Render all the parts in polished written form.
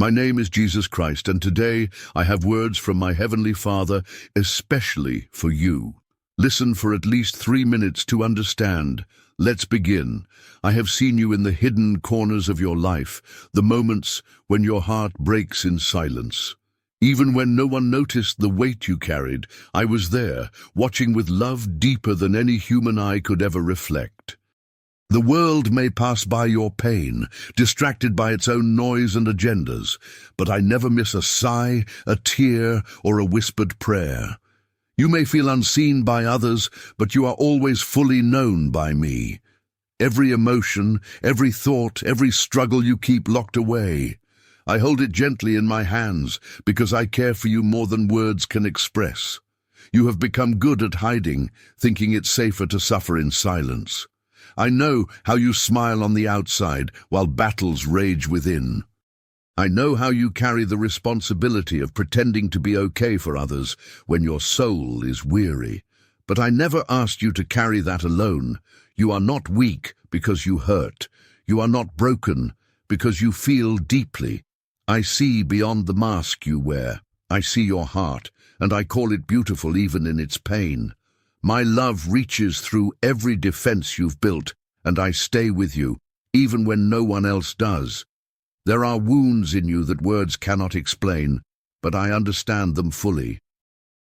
My name is Jesus Christ, and today I have words from my Heavenly Father, especially for you. Listen for at least 3 minutes to understand. Let's begin. I have seen you in the hidden corners of your life, the moments when your heart breaks in silence. Even when no one noticed the weight you carried, I was there, watching with love deeper than any human eye could ever reflect. The world may pass by your pain, distracted by its own noise and agendas, but I never miss a sigh, a tear, or a whispered prayer. You may feel unseen by others, but you are always fully known by me. Every emotion, every thought, every struggle you keep locked away. I hold it gently in my hands because I care for you more than words can express. You have become good at hiding, thinking it's safer to suffer in silence. I know how you smile on the outside while battles rage within. I know how you carry the responsibility of pretending to be okay for others when your soul is weary. But I never asked you to carry that alone. You are not weak because you hurt. You are not broken because you feel deeply. I see beyond the mask you wear. I see your heart, and I call it beautiful even in its pain. My love reaches through every defense you've built, and I stay with you, even when no one else does. There are wounds in you that words cannot explain, but I understand them fully.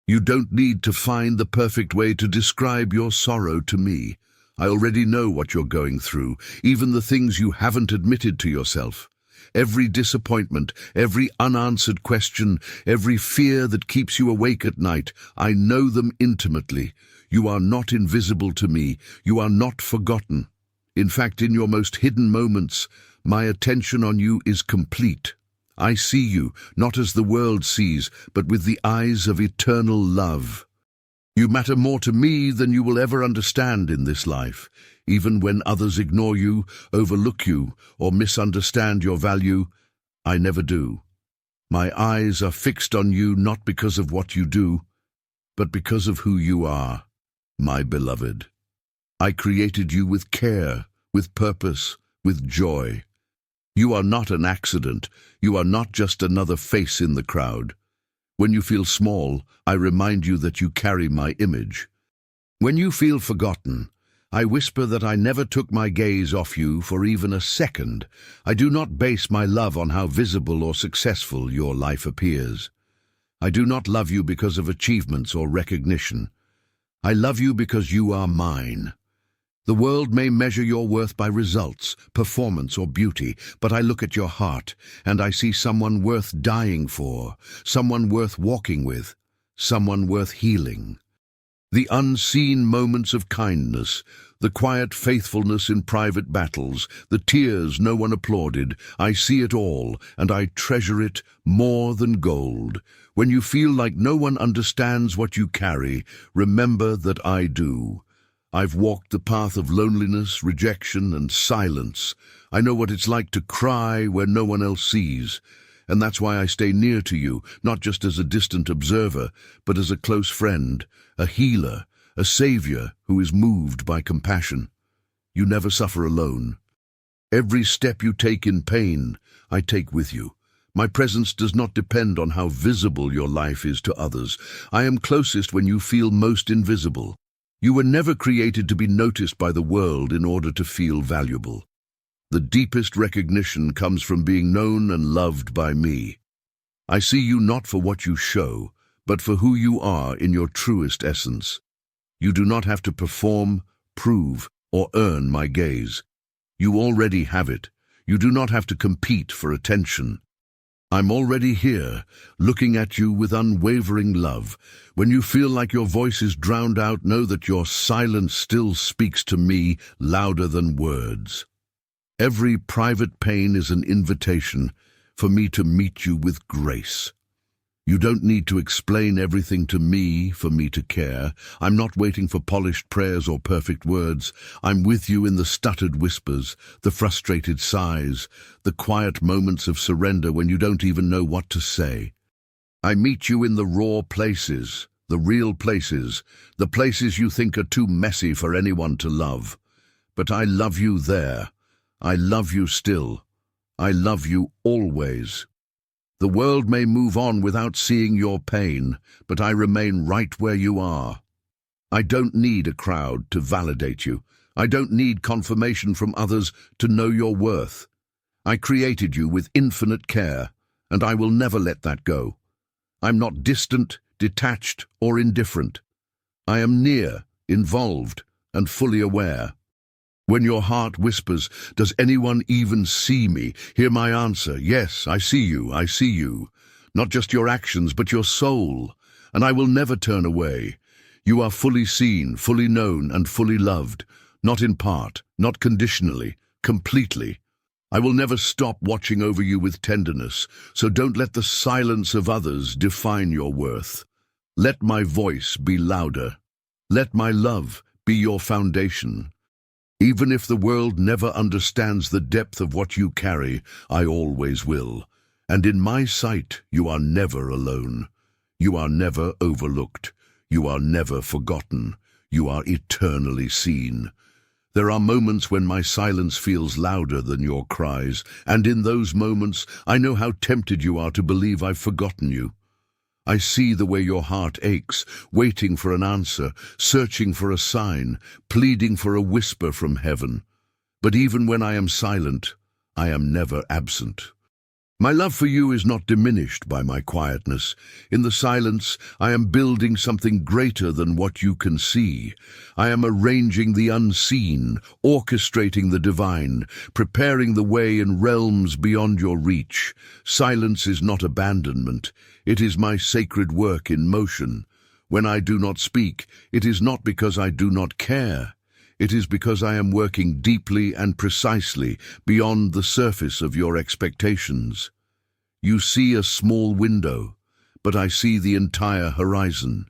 You don't need to find the perfect way to describe your sorrow to me. I already know what you're going through, even the things you haven't admitted to yourself. Every disappointment, every unanswered question, every fear that keeps you awake at night, I know them intimately. You are not invisible to me. You are not forgotten. In fact, in your most hidden moments, my attention on you is complete. I see you, not as the world sees, but with the eyes of eternal love. You matter more to me than you will ever understand in this life. Even when others ignore you, overlook you, or misunderstand your value, I never do. My eyes are fixed on you not because of what you do, but because of who you are, my beloved. I created you with care, with purpose, with joy. You are not an accident. You are not just another face in the crowd. When you feel small, I remind you that you carry my image. When you feel forgotten, I whisper that I never took my gaze off you for even a second. I do not base my love on how visible or successful your life appears. I do not love you because of achievements or recognition. I love you because you are mine. The world may measure your worth by results, performance, or beauty, but I look at your heart, and I see someone worth dying for, someone worth walking with, someone worth healing. The unseen moments of kindness, the quiet faithfulness in private battles, the tears no one applauded, I see it all, and I treasure it more than gold. When you feel like no one understands what you carry, remember that I do. I've walked the path of loneliness, rejection, and silence. I know what it's like to cry where no one else sees. And that's why I stay near to you, not just as a distant observer, but as a close friend, a healer, a savior who is moved by compassion. You never suffer alone. Every step you take in pain, I take with you. My presence does not depend on how visible your life is to others. I am closest when you feel most invisible. You were never created to be noticed by the world in order to feel valuable. The deepest recognition comes from being known and loved by me. I see you not for what you show, but for who you are in your truest essence. You do not have to perform, prove, or earn my gaze. You already have it. You do not have to compete for attention. I'm already here, looking at you with unwavering love. When you feel like your voice is drowned out, know that your silence still speaks to me louder than words. Every private pain is an invitation for me to meet you with grace. You don't need to explain everything to me for me to care. I'm not waiting for polished prayers or perfect words. I'm with you in the stuttered whispers, the frustrated sighs, the quiet moments of surrender when you don't even know what to say. I meet you in the raw places, the real places, the places you think are too messy for anyone to love. But I love you there. I love you still. I love you always. The world may move on without seeing your pain, but I remain right where you are. I don't need a crowd to validate you. I don't need confirmation from others to know your worth. I created you with infinite care, and I will never let that go. I'm not distant, detached, or indifferent. I am near, involved, and fully aware. When your heart whispers, "Does anyone even see me?" hear my answer: yes, I see you, I see you. Not just your actions, but your soul, and I will never turn away. You are fully seen, fully known, and fully loved, not in part, not conditionally, completely. I will never stop watching over you with tenderness, so don't let the silence of others define your worth. Let my voice be louder. Let my love be your foundation. Even if the world never understands the depth of what you carry, I always will. And in my sight, you are never alone. You are never overlooked. You are never forgotten. You are eternally seen. There are moments when my silence feels louder than your cries, and in those moments, I know how tempted you are to believe I've forgotten you. I see the way your heart aches, waiting for an answer, searching for a sign, pleading for a whisper from heaven. But even when I am silent, I am never absent. My love for you is not diminished by my quietness. In the silence, I am building something greater than what you can see. I am arranging the unseen, orchestrating the divine, preparing the way in realms beyond your reach. Silence is not abandonment. It is my sacred work in motion. When I do not speak, it is not because I do not care. It is because I am working deeply and precisely beyond the surface of your expectations. You see a small window, but I see the entire horizon.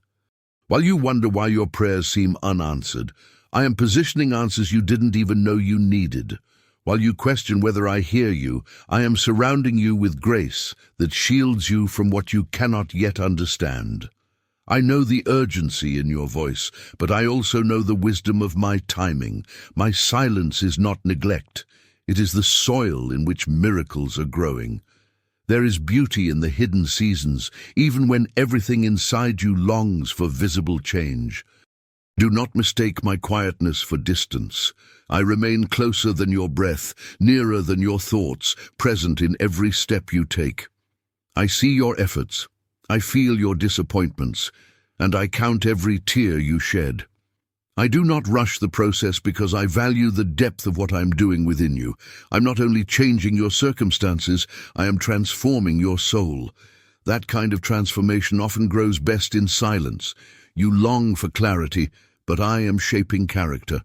While you wonder why your prayers seem unanswered, I am positioning answers you didn't even know you needed. While you question whether I hear you, I am surrounding you with grace that shields you from what you cannot yet understand. I know the urgency in your voice, but I also know the wisdom of my timing. My silence is not neglect. It is the soil in which miracles are growing. There is beauty in the hidden seasons, even when everything inside you longs for visible change. Do not mistake my quietness for distance. I remain closer than your breath, nearer than your thoughts, present in every step you take. I see your efforts. I feel your disappointments, and I count every tear you shed. I do not rush the process because I value the depth of what I'm doing within you. I'm not only changing your circumstances, I am transforming your soul. That kind of transformation often grows best in silence. You long for clarity, but I am shaping character.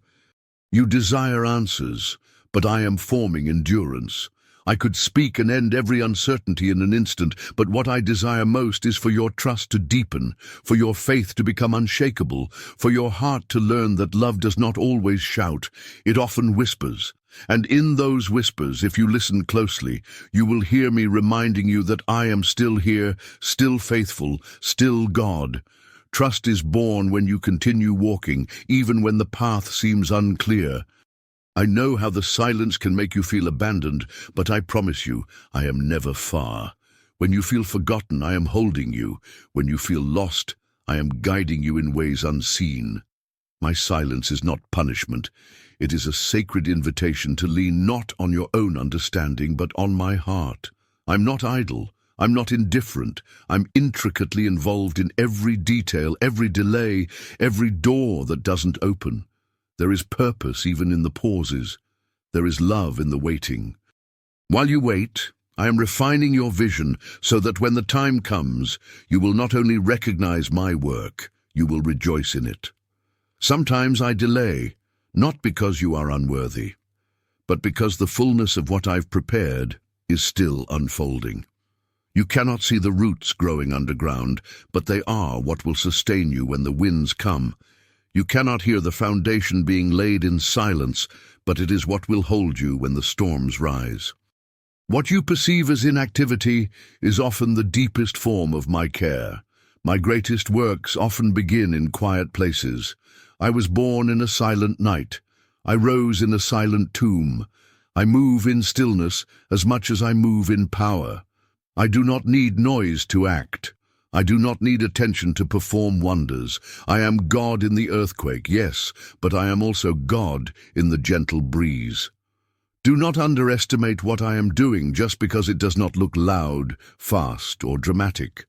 You desire answers, but I am forming endurance. I could speak and end every uncertainty in an instant, but what I desire most is for your trust to deepen, for your faith to become unshakable, for your heart to learn that love does not always shout, it often whispers. And in those whispers, if you listen closely, you will hear me reminding you that I am still here, still faithful, still God. Trust is born when you continue walking, even when the path seems unclear. I know how the silence can make you feel abandoned, but I promise you, I am never far. When you feel forgotten, I am holding you. When you feel lost, I am guiding you in ways unseen. My silence is not punishment. It is a sacred invitation to lean not on your own understanding, but on my heart. I'm not idle. I'm not indifferent. I'm intricately involved in every detail, every delay, every door that doesn't open. There is purpose even in the pauses. There is love in the waiting. While you wait, I am refining your vision so that when the time comes, you will not only recognize my work, you will rejoice in it. Sometimes I delay, not because you are unworthy, but because the fullness of what I've prepared is still unfolding. You cannot see the roots growing underground, but they are what will sustain you when the winds come. You cannot hear the foundation being laid in silence, but it is what will hold you when the storms rise. What you perceive as inactivity is often the deepest form of my care. My greatest works often begin in quiet places. I was born in a silent night. I rose in a silent tomb. I move in stillness as much as I move in power. I do not need noise to act. I do not need attention to perform wonders. I am God in the earthquake, yes, but I am also God in the gentle breeze. Do not underestimate what I am doing just because it does not look loud, fast, or dramatic.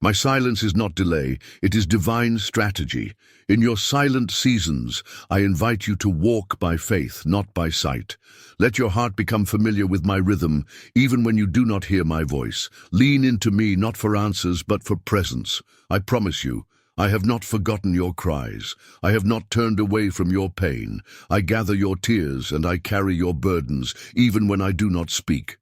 My silence is not delay, it is divine strategy. In your silent seasons, I invite you to walk by faith, not by sight. Let your heart become familiar with my rhythm, even when you do not hear my voice. Lean into me, not for answers, but for presence. I promise you, I have not forgotten your cries. I have not turned away from your pain. I gather your tears and I carry your burdens, even when I do not speak.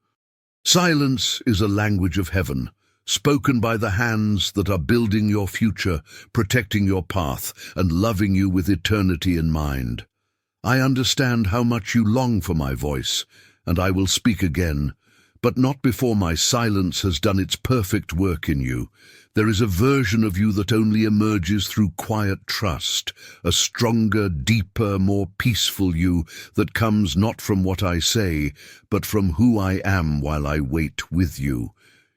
Silence is a language of heaven, spoken by the hands that are building your future, protecting your path, and loving you with eternity in mind. I understand how much you long for my voice, and I will speak again, but not before my silence has done its perfect work in you. There is a version of you that only emerges through quiet trust, a stronger, deeper, more peaceful you that comes not from what I say, but from who I am while I wait with you.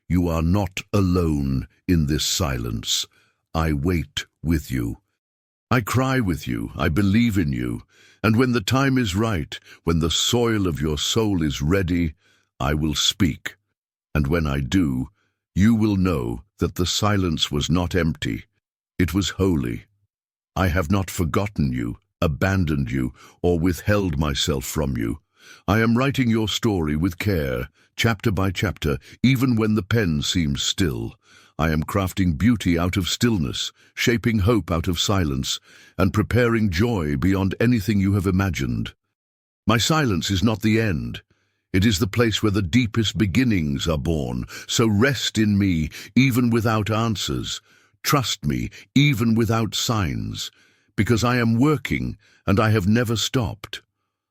You are not alone in this silence. I wait with you. I cry with you. I believe in you. And when the time is right, when the soil of your soul is ready, I will speak. And when I do, you will know that the silence was not empty. It was holy. I have not forgotten you, abandoned you, or withheld myself from you. I am writing your story with care, chapter by chapter, even when the pen seems still. I am crafting beauty out of stillness, shaping hope out of silence, and preparing joy beyond anything you have imagined. My silence is not the end. It is the place where the deepest beginnings are born. So rest in me, even without answers. Trust me, even without signs, because I am working and I have never stopped.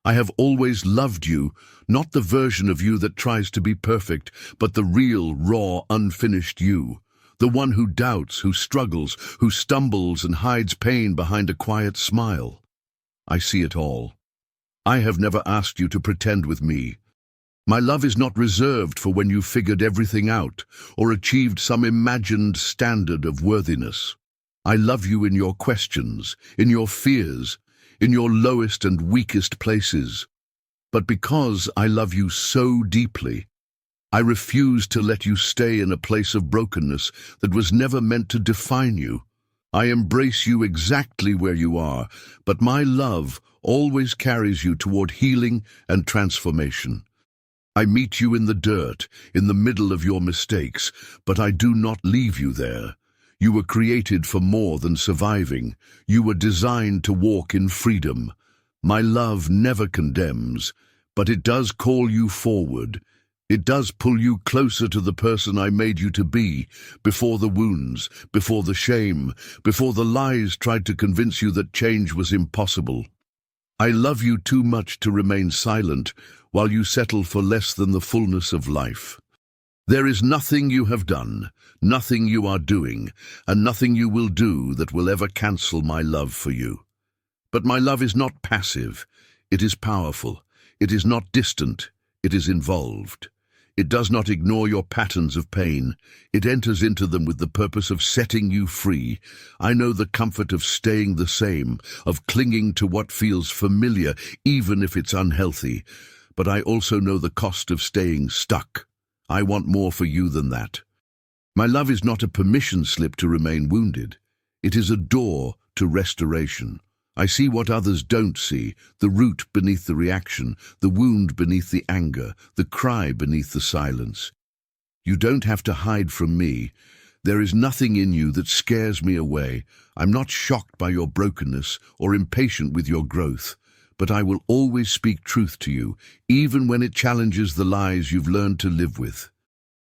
I have always loved you, not the version of you that tries to be perfect, but the real, raw, unfinished you. The one who doubts, who struggles, who stumbles and hides pain behind a quiet smile. I see it all. I have never asked you to pretend with me. My love is not reserved for when you figured everything out or achieved some imagined standard of worthiness. I love you in your questions, in your fears, in your lowest and weakest places. But because I love you so deeply, I refuse to let you stay in a place of brokenness that was never meant to define you. I embrace you exactly where you are, but my love always carries you toward healing and transformation. I meet you in the dirt, in the middle of your mistakes, but I do not leave you there. You were created for more than surviving. You were designed to walk in freedom. My love never condemns, but it does call you forward. It does pull you closer to the person I made you to be, before the wounds, before the shame, before the lies tried to convince you that change was impossible. I love you too much to remain silent while you settle for less than the fullness of life. There is nothing you have done, nothing you are doing, and nothing you will do that will ever cancel my love for you. But my love is not passive. It is powerful. It is not distant. It is involved. It does not ignore your patterns of pain. It enters into them with the purpose of setting you free. I know the comfort of staying the same, of clinging to what feels familiar, even if it's unhealthy. But I also know the cost of staying stuck. I want more for you than that. My love is not a permission slip to remain wounded. It is a door to restoration. I see what others don't see, the root beneath the reaction, the wound beneath the anger, the cry beneath the silence. You don't have to hide from me. There is nothing in you that scares me away. I'm not shocked by your brokenness or impatient with your growth. But I will always speak truth to you, even when it challenges the lies you've learned to live with.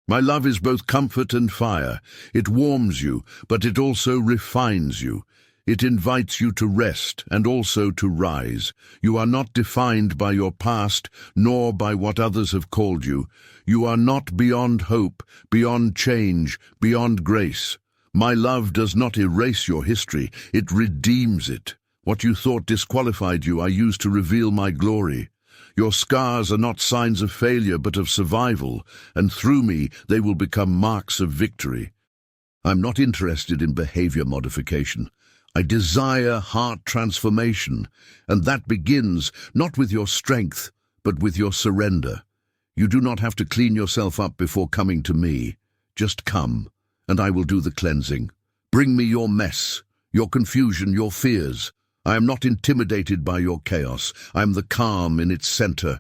My love is both comfort and fire. It warms you, but it also refines you. It invites you to rest and also to rise. You are not defined by your past, nor by what others have called you. You are not beyond hope, beyond change, beyond grace. My love does not erase your history, it redeems it. What you thought disqualified you, I use to reveal my glory. Your scars are not signs of failure but of survival, and through me they will become marks of victory. I'm not interested in behavior modification. I desire heart transformation, and that begins not with your strength, but with your surrender. You do not have to clean yourself up before coming to me. Just come, and I will do the cleansing. Bring me your mess, your confusion, your fears. I am not intimidated by your chaos. I am the calm in its center.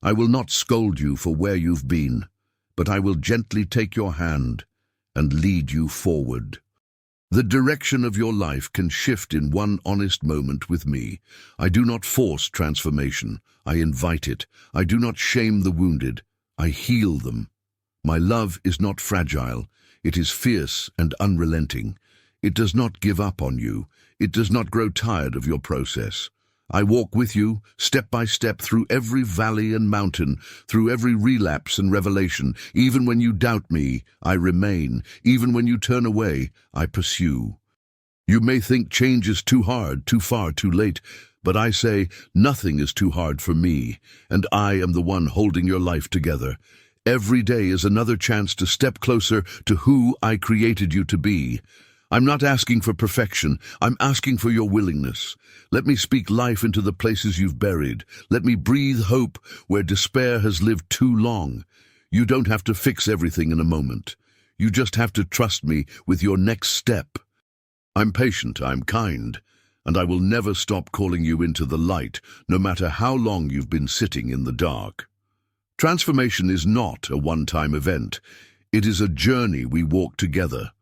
I will not scold you for where you've been, but I will gently take your hand and lead you forward. The direction of your life can shift in one honest moment with me. I do not force transformation. I invite it. I do not shame the wounded. I heal them. My love is not fragile. It is fierce and unrelenting. It does not give up on you. It does not grow tired of your process. I walk with you, step by step, through every valley and mountain, through every relapse and revelation. Even when you doubt me, I remain. Even when you turn away, I pursue. You may think change is too hard, too far, too late, but I say nothing is too hard for me, and I am the one holding your life together. Every day is another chance to step closer to who I created you to be. I'm not asking for perfection. I'm asking for your willingness. Let me speak life into the places you've buried. Let me breathe hope where despair has lived too long. You don't have to fix everything in a moment. You just have to trust me with your next step. I'm patient, I'm kind, and I will never stop calling you into the light, no matter how long you've been sitting in the dark. Transformation is not a one-time event. It is a journey we walk together.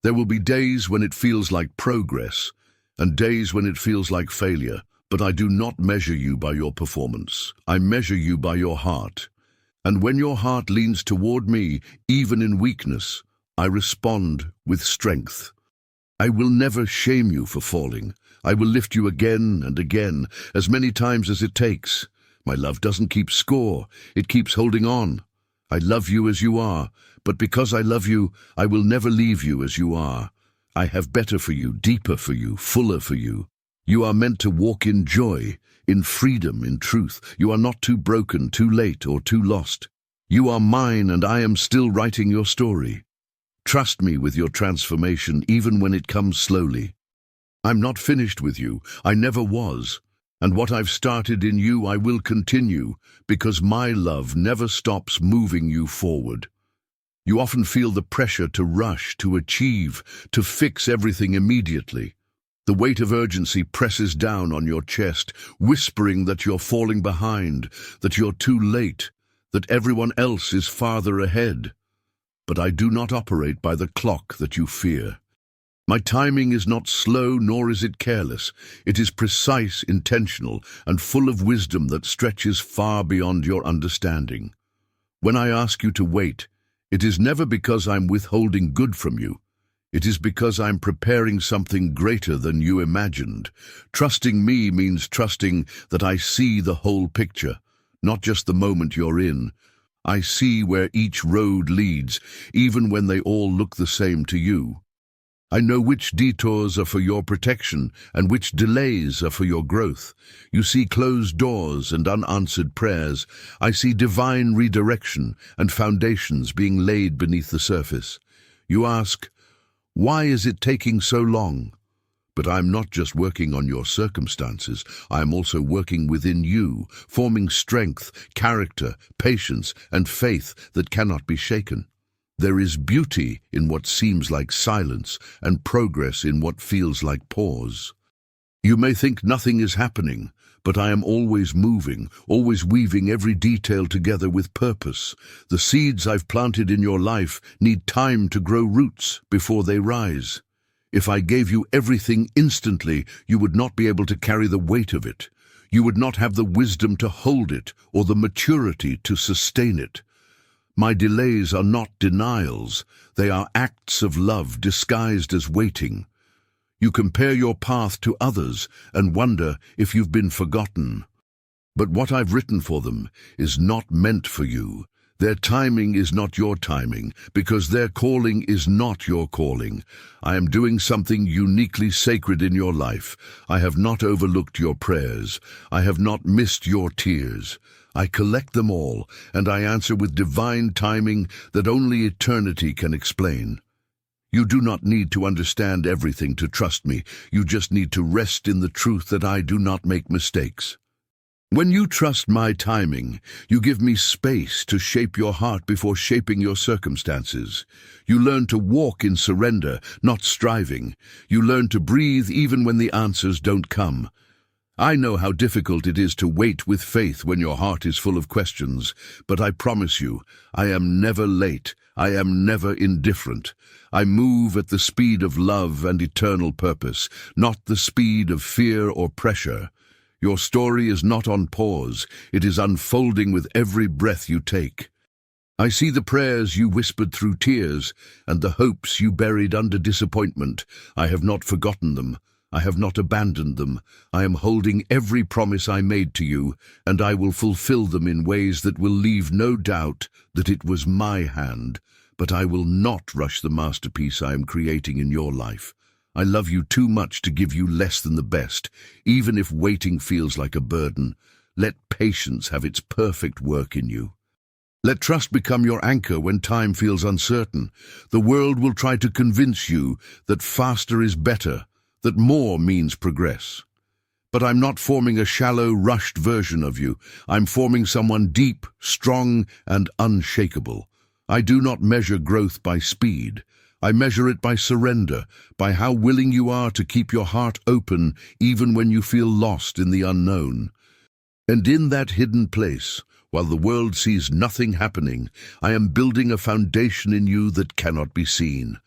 There will be days when it feels like progress, and days when it feels like failure, but I do not measure you by your performance. I measure you by your heart. And when your heart leans toward me, even in weakness, I respond with strength. I will never shame you for falling. I will lift you again and again, as many times as it takes. My love doesn't keep score, it keeps holding on. I love you as you are, but because I love you, I will never leave you as you are. I have better for you, deeper for you, fuller for you. You are meant to walk in joy, in freedom, in truth. You are not too broken, too late, or too lost. You are mine, and I am still writing your story. Trust me with your transformation, even when it comes slowly. I'm not finished with you. I never was. And what I've started in you, I will continue, because my love never stops moving you forward. You often feel the pressure to rush, to achieve, to fix everything immediately. The weight of urgency presses down on your chest, whispering that you're falling behind, that you're too late, that everyone else is farther ahead. But I do not operate by the clock that you fear. My timing is not slow, nor is it careless. It is precise, intentional, and full of wisdom that stretches far beyond your understanding. When I ask you to wait, it is never because I'm withholding good from you. It is because I'm preparing something greater than you imagined. Trusting me means trusting that I see the whole picture, not just the moment you're in. I see where each road leads, even when they all look the same to you. I know which detours are for your protection and which delays are for your growth. You see closed doors and unanswered prayers. I see divine redirection and foundations being laid beneath the surface. You ask, why is it taking so long? But I'm not just working on your circumstances. I am also working within you, forming strength, character, patience, and faith that cannot be shaken. There is beauty in what seems like silence and progress in what feels like pause. You may think nothing is happening, but I am always moving, always weaving every detail together with purpose. The seeds I've planted in your life need time to grow roots before they rise. If I gave you everything instantly, you would not be able to carry the weight of it. You would not have the wisdom to hold it or the maturity to sustain it. My delays are not denials. They are acts of love disguised as waiting. You compare your path to others and wonder if you've been forgotten. But what I've written for them is not meant for you. Their timing is not your timing, because their calling is not your calling. I am doing something uniquely sacred in your life. I have not overlooked your prayers. I have not missed your tears. I collect them all, and I answer with divine timing that only eternity can explain. You do not need to understand everything to trust me. You just need to rest in the truth that I do not make mistakes. When you trust my timing, you give me space to shape your heart before shaping your circumstances. You learn to walk in surrender, not striving. You learn to breathe even when the answers don't come. I know how difficult it is to wait with faith when your heart is full of questions, but I promise you, I am never late. I am never indifferent. I move at the speed of love and eternal purpose, not the speed of fear or pressure. Your story is not on pause. It is unfolding with every breath you take. I see the prayers you whispered through tears and the hopes you buried under disappointment. I have not forgotten them. I have not abandoned them. I am holding every promise I made to you, and I will fulfill them in ways that will leave no doubt that it was my hand. But I will not rush the masterpiece I am creating in your life. I love you too much to give you less than the best, even if waiting feels like a burden. Let patience have its perfect work in you. Let trust become your anchor when time feels uncertain. The world will try to convince you that faster is better, that more means progress. But I'm not forming a shallow, rushed version of you. I'm forming someone deep, strong, and unshakable. I do not measure growth by speed. I measure it by surrender, by how willing you are to keep your heart open even when you feel lost in the unknown. And in that hidden place, while the world sees nothing happening, I am building a foundation in you that cannot be seen,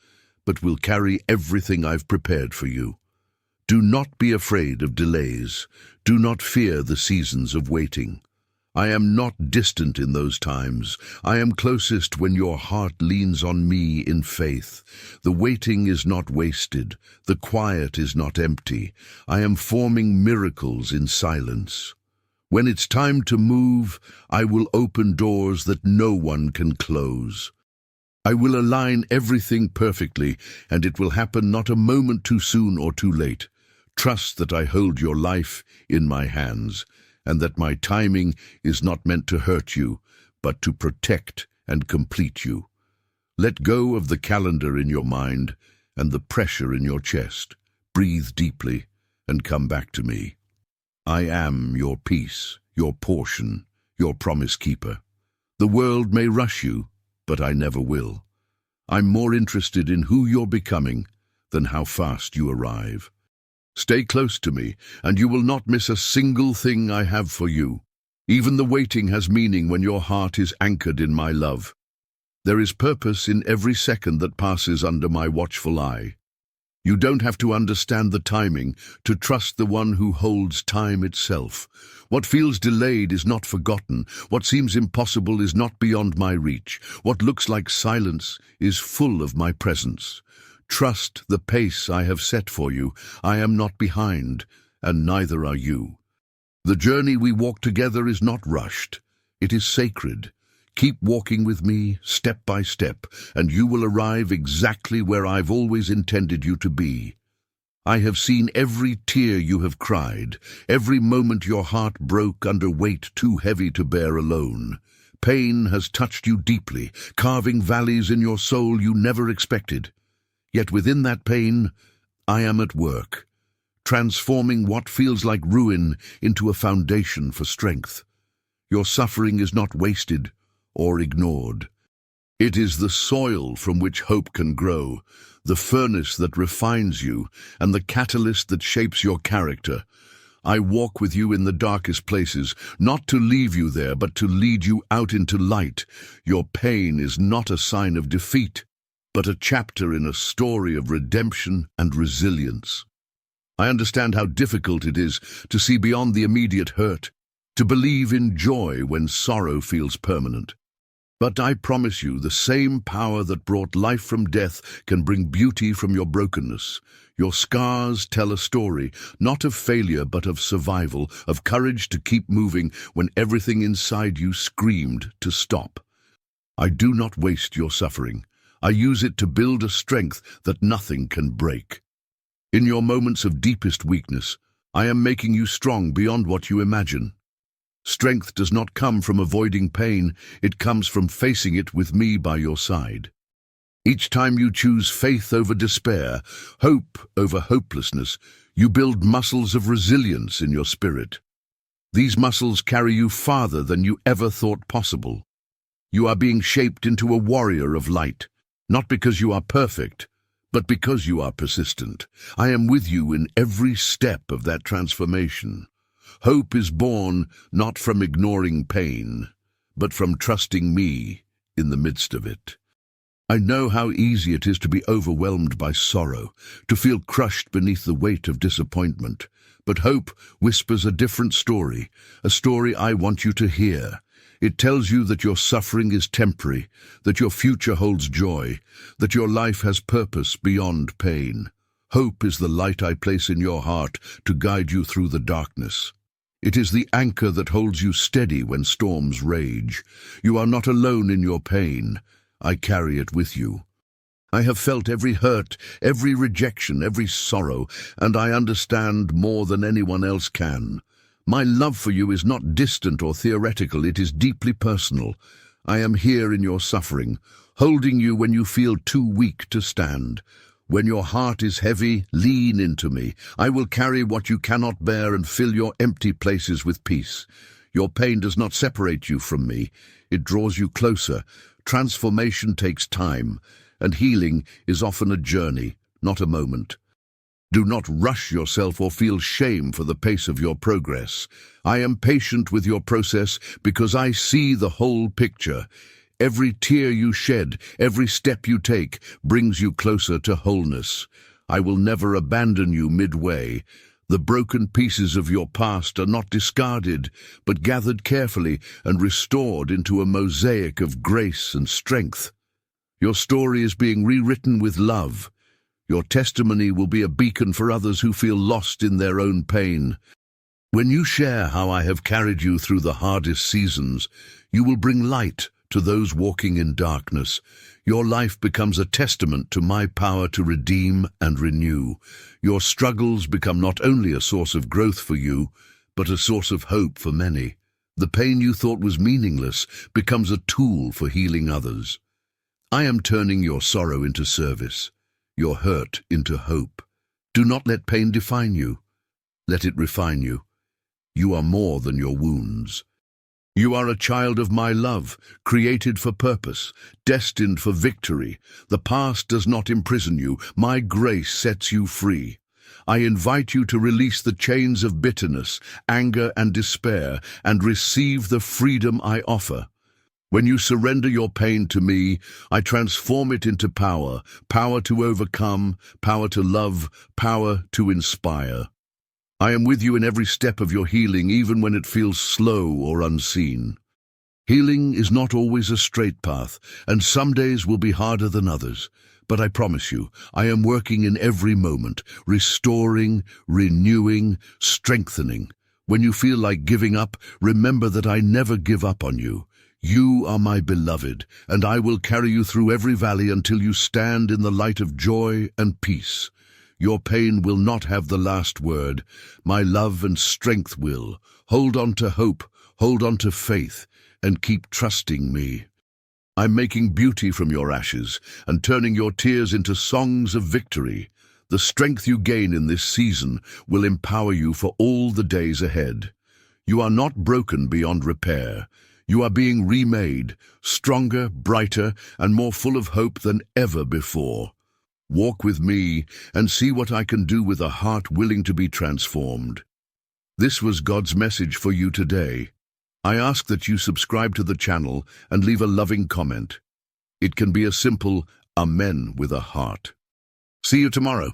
but will carry everything I've prepared for you. Do not be afraid of delays. Do not fear the seasons of waiting. I am not distant in those times. I am closest when your heart leans on me in faith. The waiting is not wasted. The quiet is not empty. I am forming miracles in silence. When it's time to move, I will open doors that no one can close. I will align everything perfectly, and it will happen not a moment too soon or too late. Trust that I hold your life in my hands, and that my timing is not meant to hurt you, but to protect and complete you. Let go of the calendar in your mind and the pressure in your chest. Breathe deeply and come back to me. I am your peace, your portion, your promise keeper. The world may rush you, but I never will. I'm more interested in who you're becoming than how fast you arrive. Stay close to me, and you will not miss a single thing I have for you. Even the waiting has meaning when your heart is anchored in my love. There is purpose in every second that passes under my watchful eye. You don't have to understand the timing to trust the one who holds time itself. What feels delayed is not forgotten. What seems impossible is not beyond my reach. What looks like silence is full of my presence. Trust the pace I have set for you. I am not behind, and neither are you. The journey we walk together is not rushed. It is sacred. Keep walking with me, step by step, and you will arrive exactly where I've always intended you to be. I have seen every tear you have cried, every moment your heart broke under weight too heavy to bear alone. Pain has touched you deeply, carving valleys in your soul you never expected. Yet within that pain, I am at work, transforming what feels like ruin into a foundation for strength. Your suffering is not wasted or ignored. It is the soil from which hope can grow, the furnace that refines you, and the catalyst that shapes your character. I walk with you in the darkest places, not to leave you there, but to lead you out into light. Your pain is not a sign of defeat, but a chapter in a story of redemption and resilience. I understand how difficult it is to see beyond the immediate hurt, to believe in joy when sorrow feels permanent. But I promise you, the same power that brought life from death can bring beauty from your brokenness. Your scars tell a story, not of failure but of survival, of courage to keep moving when everything inside you screamed to stop. I do not waste your suffering. I use it to build a strength that nothing can break. In your moments of deepest weakness, I am making you strong beyond what you imagine. Strength does not come from avoiding pain, it comes from facing it with me by your side. Each time you choose faith over despair, hope over hopelessness, you build muscles of resilience in your spirit. These muscles carry you farther than you ever thought possible. You are being shaped into a warrior of light, not because you are perfect, but because you are persistent. I am with you in every step of that transformation. Hope is born not from ignoring pain, but from trusting me in the midst of it. I know how easy it is to be overwhelmed by sorrow, to feel crushed beneath the weight of disappointment. But hope whispers a different story, a story I want you to hear. It tells you that your suffering is temporary, that your future holds joy, that your life has purpose beyond pain. Hope is the light I place in your heart to guide you through the darkness. It is the anchor that holds you steady when storms rage. You are not alone in your pain. I carry it with you. I have felt every hurt, every rejection, every sorrow, and I understand more than anyone else can. My love for you is not distant or theoretical, it is deeply personal. I am here in your suffering, holding you when you feel too weak to stand. When your heart is heavy, lean into me. I will carry what you cannot bear and fill your empty places with peace. Your pain does not separate you from me. It draws you closer. Transformation takes time, and healing is often a journey, not a moment. Do not rush yourself or feel shame for the pace of your progress. I am patient with your process because I see the whole picture. Every tear you shed, every step you take, brings you closer to wholeness. I will never abandon you midway. The broken pieces of your past are not discarded, but gathered carefully and restored into a mosaic of grace and strength. Your story is being rewritten with love. Your testimony will be a beacon for others who feel lost in their own pain. When you share how I have carried you through the hardest seasons, you will bring light to those walking in darkness. Your life becomes a testament to my power to redeem and renew. Your struggles become not only a source of growth for you, but a source of hope for many. The pain you thought was meaningless becomes a tool for healing others. I am turning your sorrow into service, your hurt into hope. Do not let pain define you. Let it refine you. You are more than your wounds. You are a child of my love, created for purpose, destined for victory. The past does not imprison you. My grace sets you free. I invite you to release the chains of bitterness, anger, and despair, and receive the freedom I offer. When you surrender your pain to me, I transform it into power, power to overcome, power to love, power to inspire. I am with you in every step of your healing, even when it feels slow or unseen. Healing is not always a straight path, and some days will be harder than others. But I promise you, I am working in every moment, restoring, renewing, strengthening. When you feel like giving up, remember that I never give up on you. You are my beloved, and I will carry you through every valley until you stand in the light of joy and peace. Your pain will not have the last word. My love and strength will. Hold on to hope, hold on to faith, and keep trusting me. I'm making beauty from your ashes and turning your tears into songs of victory. The strength you gain in this season will empower you for all the days ahead. You are not broken beyond repair. You are being remade, stronger, brighter, and more full of hope than ever before. Walk with me and see what I can do with a heart willing to be transformed. This was God's message for you today. I ask that you subscribe to the channel and leave a loving comment. It can be a simple Amen with a heart. See you tomorrow.